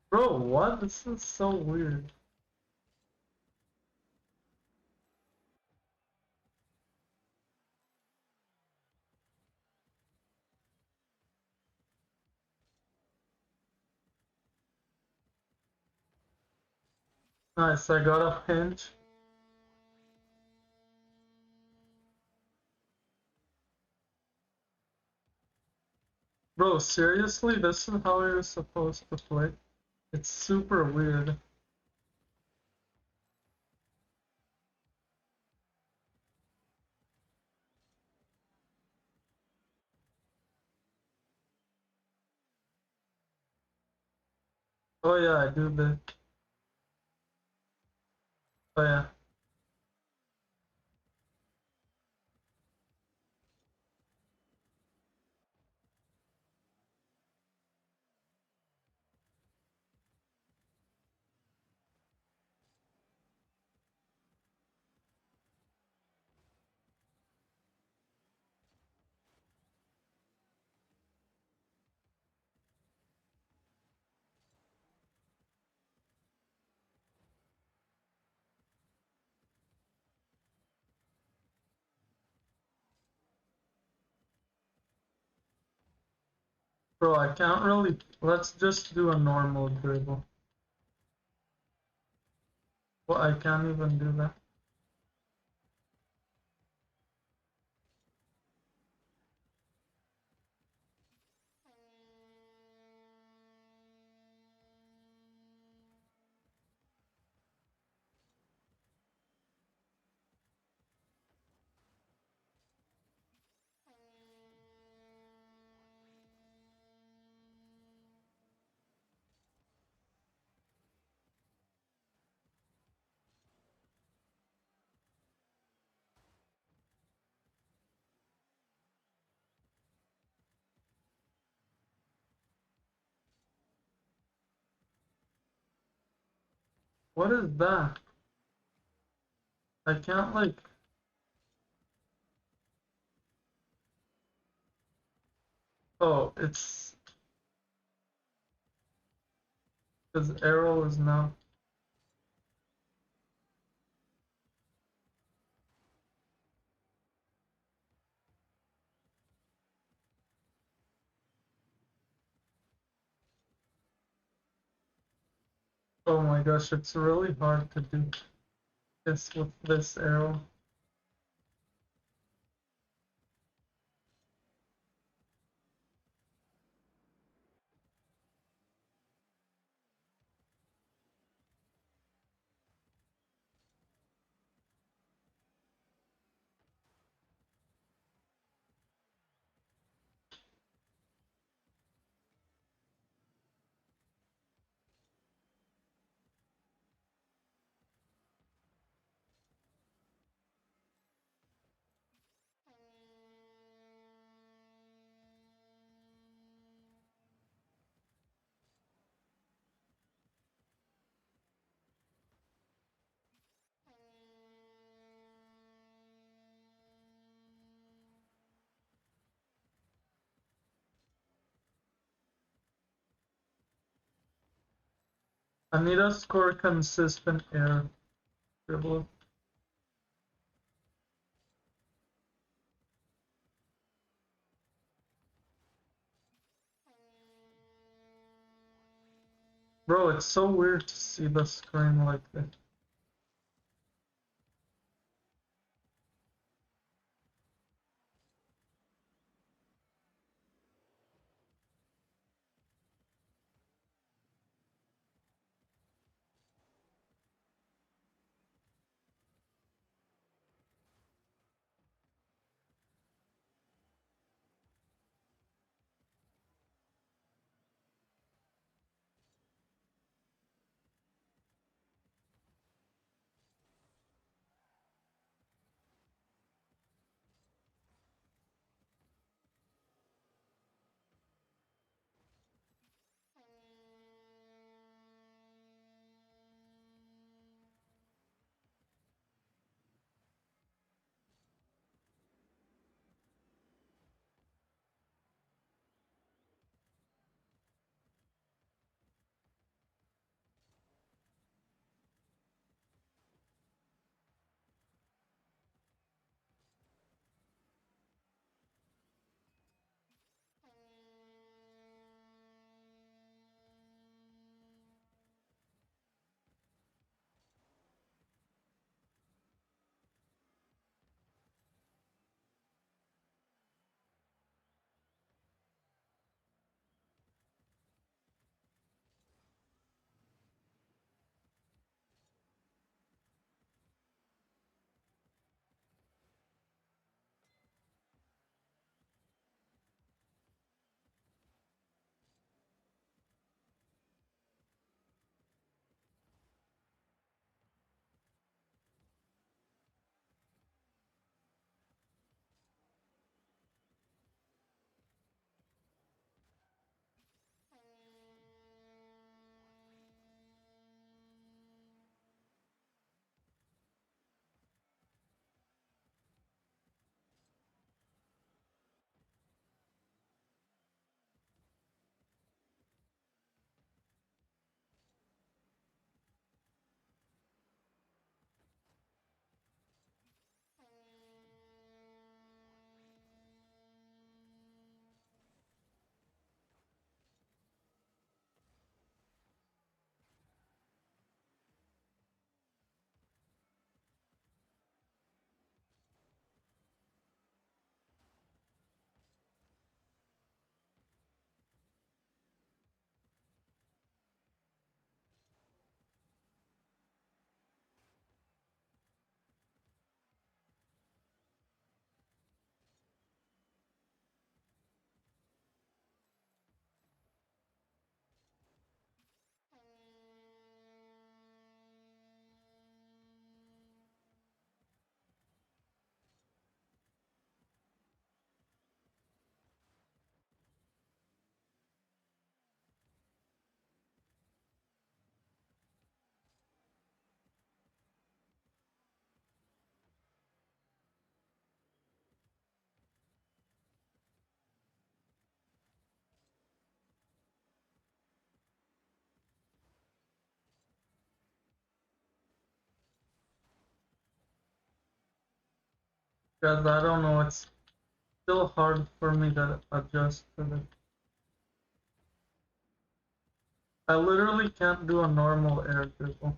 Bro, what? This is so weird. Nice, I got a pinch. Bro, seriously? This is how you're supposed to play? It's super weird. Oh yeah, I do this. Oh yeah. Bro, I can't really. Let's just do a normal dribble. Well, I can't even do that. What is that? I can't like. Oh, it's his arrow is now. Oh my gosh, it's really hard to do this with this arrow. I need to score consistent air dribble. Bro, it's so weird to see the screen like this. Because I don't know, it's still hard for me to adjust to it. I literally can't do a normal air dribble.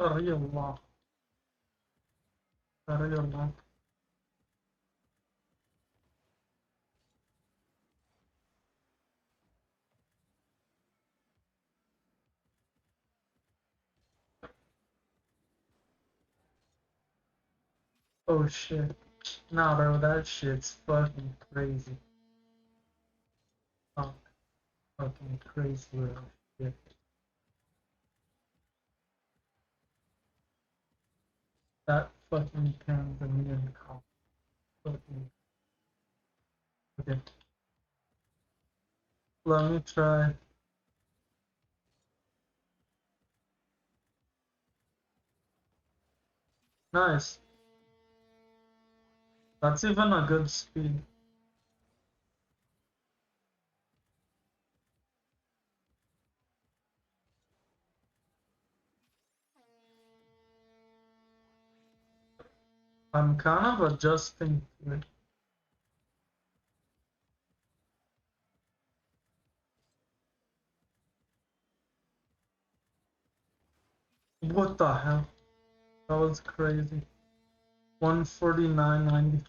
Sorry Allah. Sorry Allah. Oh shit. Nah, bro, that shit's fucking crazy. Oh, fucking crazy, bro. Shit. That fucking Tanzanian cop. Fucking. Okay. Let me try. Nice. That's even a good speed. I'm kind of adjusting to it. What the hell? That was crazy. 149.90.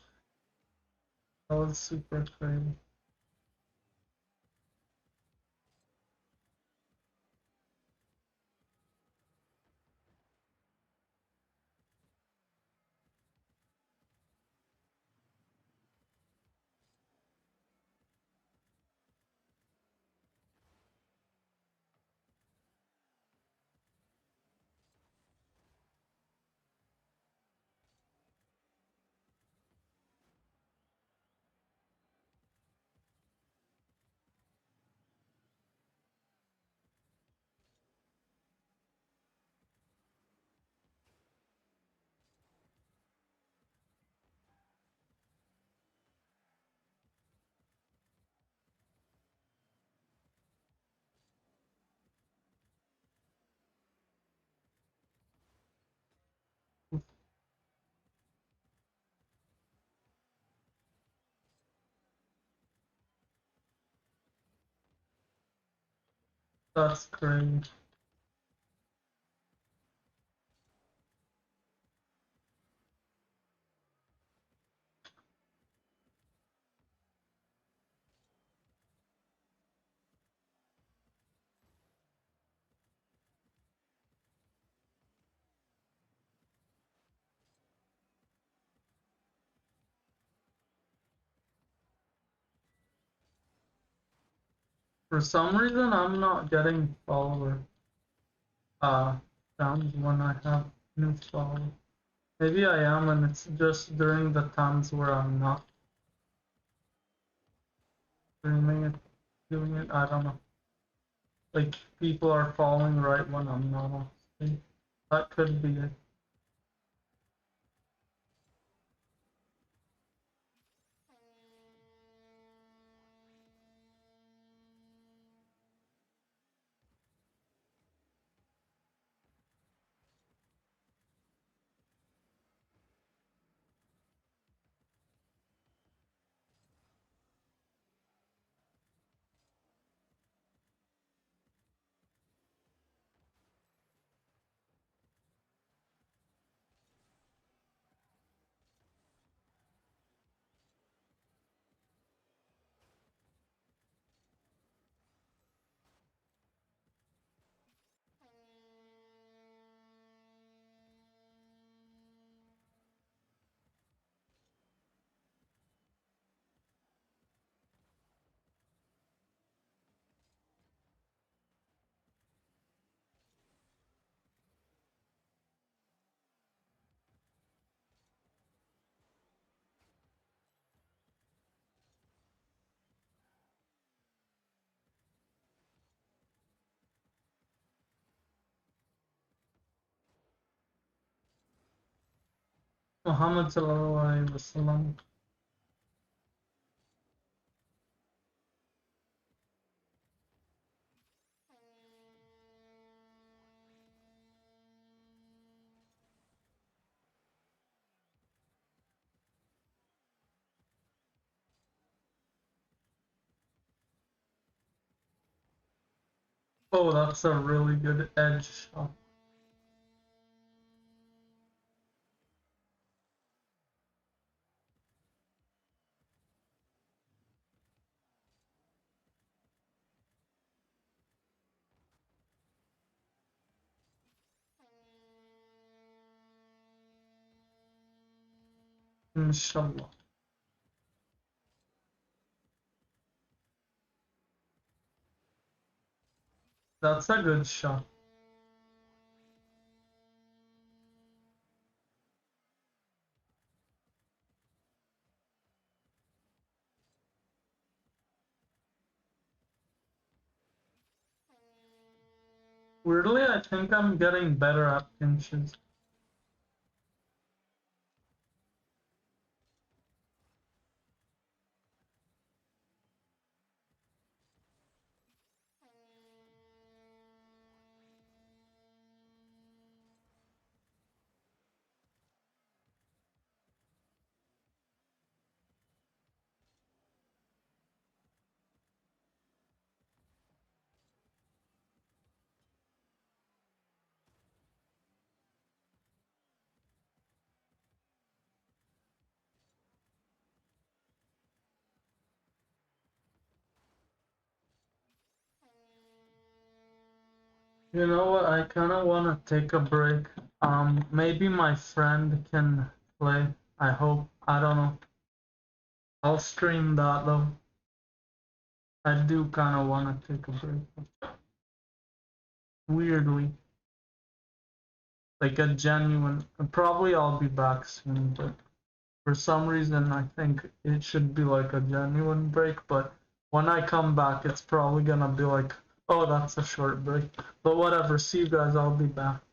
That was super crazy. That's crazy. For some reason, I'm not getting follower sounds when I have new followers. Maybe I am, and it's just during the times where I'm not streaming it, doing it. I don't know. Like people are following right when I'm not on stream. That could be it. Muhammad sallallahu alaihi wasallam. Oh, that's a really good edge shot. Inshallah. That's a good shot. Weirdly, I think I'm getting better at pinches. You know what? I kind of want to take a break. Maybe my friend can play. I hope. I don't know. I'll stream that though. I do kind of want to take a break. Weirdly. Like a genuine. Probably I'll be back soon, but for some reason I think it should be like a genuine break, but when I come back it's probably gonna be like, oh, that's a short break. But whatever, see you guys, I'll be back.